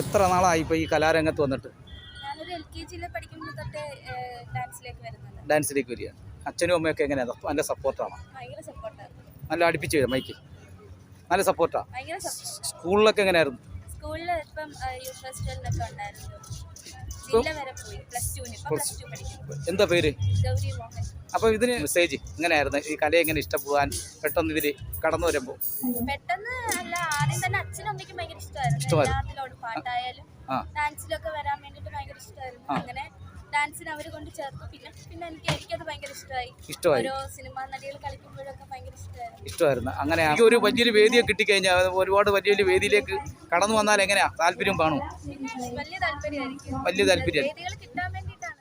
എത്ര നാളായി ഇപ്പോൾ ഈ കലാരംഗത്ത് വന്നിട്ട്? ഞാനൊരു LKG പഠിക്കുമ്പോൾ തൊട്ടേ ഡാൻസിലേക്ക് വരികയാണ്. അച്ഛനും അമ്മയൊക്കെ എങ്ങനെയാണ്? നല്ല സപ്പോർട്ടാണ്? ഭയങ്കര സപ്പോർട്ടാണ്. നല്ല അടുപ്പിച്ച് വരും മൈക്ക്, നല്ല സപ്പോർട്ടാണ്. ഭയങ്കര സപ്പോർട്ട്. സ്കൂളിലൊക്കെ എങ്ങനെയായിരുന്നു? സ്കൂളിൽ ഇപ്പം യൂത്ത് ഫെസ്റ്റിവലിനൊക്കെ ഉണ്ടായിരുന്നു. ജില്ല വരെ പോയി. +2 പഠിക്കുന്നു. എന്താ പേര്? ഗൗരി മോഹൻ. അപ്പോൾ ഇതിന് മെസ്സേജ് എങ്ങനെയായിരുന്നു? ഈ കല എങ്ങനെ ഇഷ്ടപ്പെടാൻ പെട്ടെന്ന് ഇതിൽ കടന്നു വരുമ്പോൾ? പെട്ടെന്ന് അല്ല, ആദ്യം തന്നെ അച്ഛനും അമ്മയ്ക്കും ഭയങ്കര ഇഷ്ടമായിരുന്നു. എല്ലാത്തിലോടും പാട്ടായാലും ഡാൻസിലൊക്കെ വരാൻ വേണ്ടിയിട്ട് ഭയങ്കര ഇഷ്ടമായിരുന്നു. അങ്ങനെ ഡാൻസിന് അവർ കൊണ്ട് ചേർത്തു. പിന്നെ എനിക്കത് ഭയങ്കര ഇഷ്ടമായി. ഓരോ സിനിമാ നടികൾ കളിക്കുമ്പോഴൊക്കെ ഭയങ്കര ഇഷ്ടമായിരുന്നു. അങ്ങനെ ഒരു വലിയൊരു വേദിയെ കിട്ടിക്കഴിഞ്ഞാൽ ഒരുപാട് വലിയൊരു വേദിയിലേക്ക് കടന്നു വന്നാൽ എങ്ങനെയാ? താല്പര്യം കാണും? വലിയ താല്പര്യമായിരിക്കും. വലിയ താല്പര്യം വേദികൾ കിട്ടാൻ വേണ്ടിയിട്ടാണ്.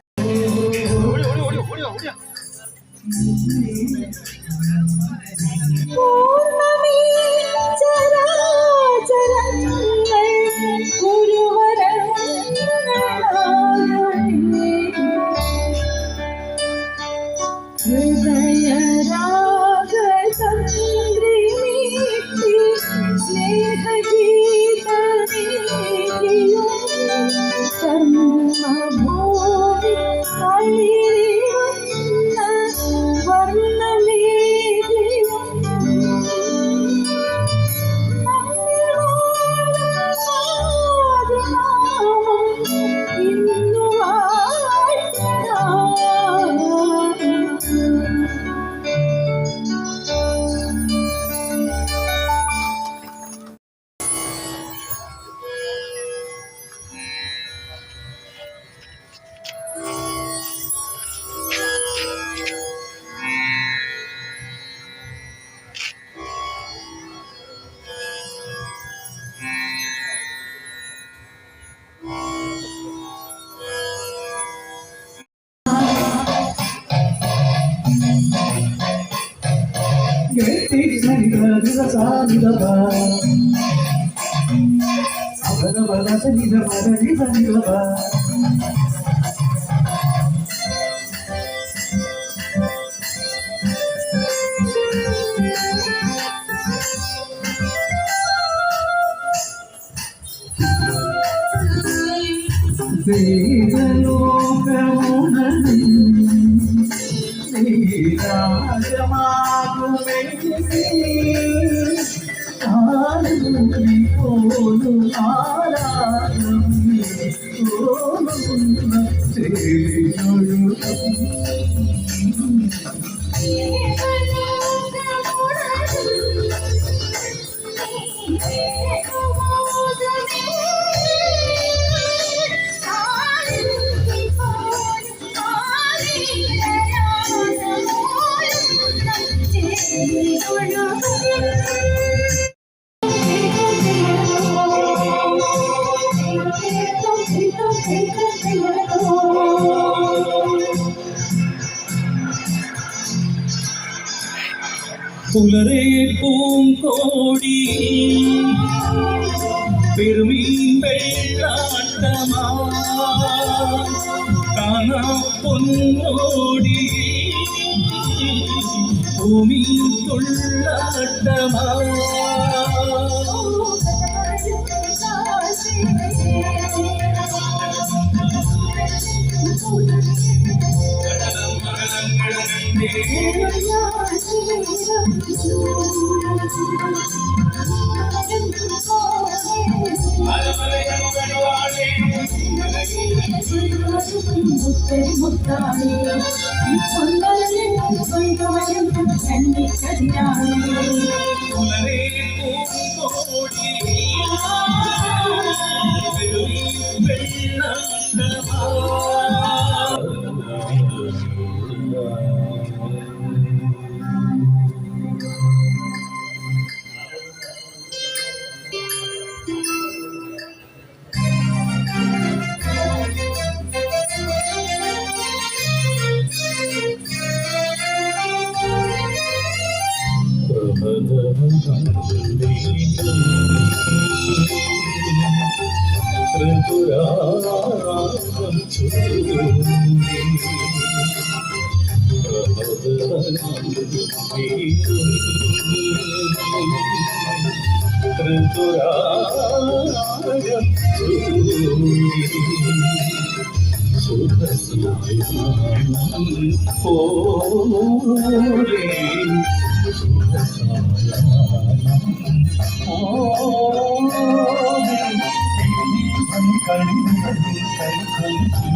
പുലരേ പൂങ്കോടി പെരുമീൻ വെള്ളാട്ടമാ കാണാ പൊന്നോടി ഭൂമി തുള്ളാട്ടമാ ഋതുരാഗം ശുഭസായാഹ്നം പോലെ ശുഭസായാഹ്നം പോലെ കണ്ണുകളിൽ കൈകൊണ്ടു